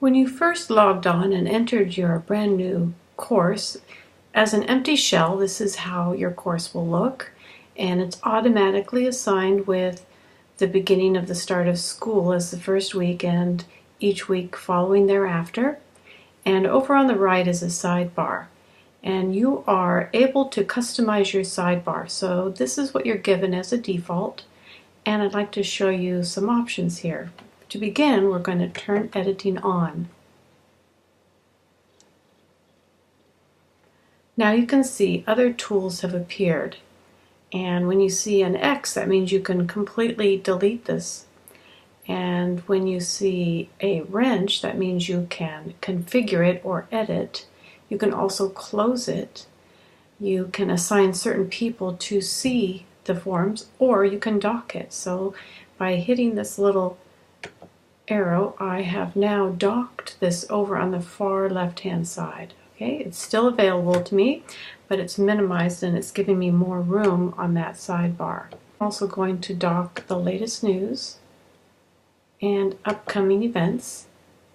When you first logged on and entered your brand new course, as an empty shell, this is how your course will look, and it's automatically assigned with the beginning of the start of school as the first week and each week following thereafter. And over on the right is a sidebar, and you are able to customize your sidebar. So this is what you're given as a default, and I'd like to show you some options here. To begin, we're going to turn editing on. Now you can see other tools have appeared, and when you see an X, that means you can completely delete this. And when you see a wrench, that means you can configure it or edit. You can also close it. You can assign certain people to see the forms, or you can dock it. So by hitting this little arrow, I have now docked this over on the far left-hand side. Okay, it's still available to me, but it's minimized and it's giving me more room on that sidebar. I'm also going to dock the latest news and upcoming events,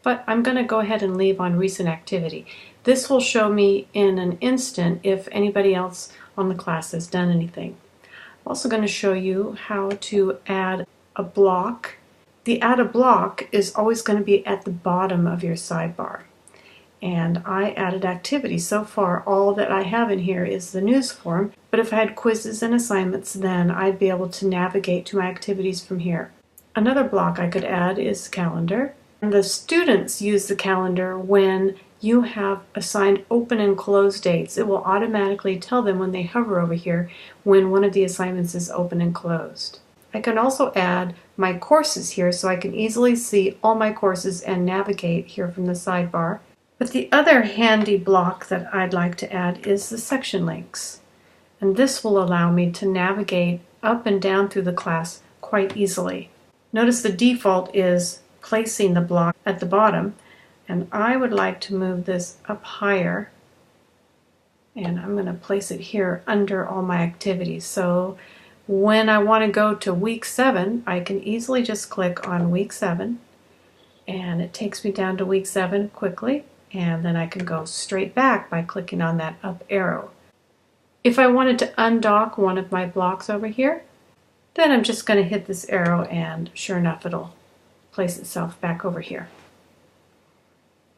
but I'm going to go ahead and leave on recent activity. This will show me in an instant if anybody else on the class has done anything. I'm also going to show you how to add a block. The add a block is always going to be at the bottom of your sidebar. And I added activities. So far, all that I have in here is the news form, but if I had quizzes and assignments, then I'd be able to navigate to my activities from here. Another block I could add is calendar. And the students use the calendar when you have assigned open and close dates. It will automatically tell them when they hover over here when one of the assignments is open and closed. I can also add my courses here so I can easily see all my courses and navigate here from the sidebar. But the other handy block that I'd like to add is the section links. And this will allow me to navigate up and down through the class quite easily. Notice the default is placing the block at the bottom, and I would like to move this up higher, and I'm going to place it here under all my activities. So when I want to go to week 7, I can easily just click on week 7, and it takes me down to week 7 quickly, and then I can go straight back by clicking on that up arrow. If I wanted to undock one of my blocks over here, then I'm just going to hit this arrow, and sure enough, it'll place itself back over here.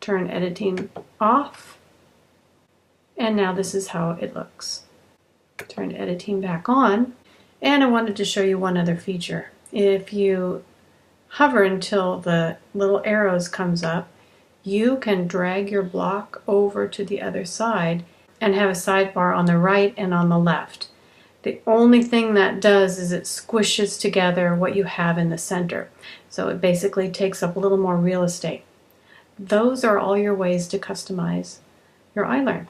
Turn editing off, and now this is how it looks. Turn editing back on, and I wanted to show you one other feature. If you hover until the little arrows comes up, you can drag your block over to the other side and have a sidebar on the right and on the left. The only thing that does is it squishes together what you have in the center. So it basically takes up a little more real estate. Those are all your ways to customize your iLearn.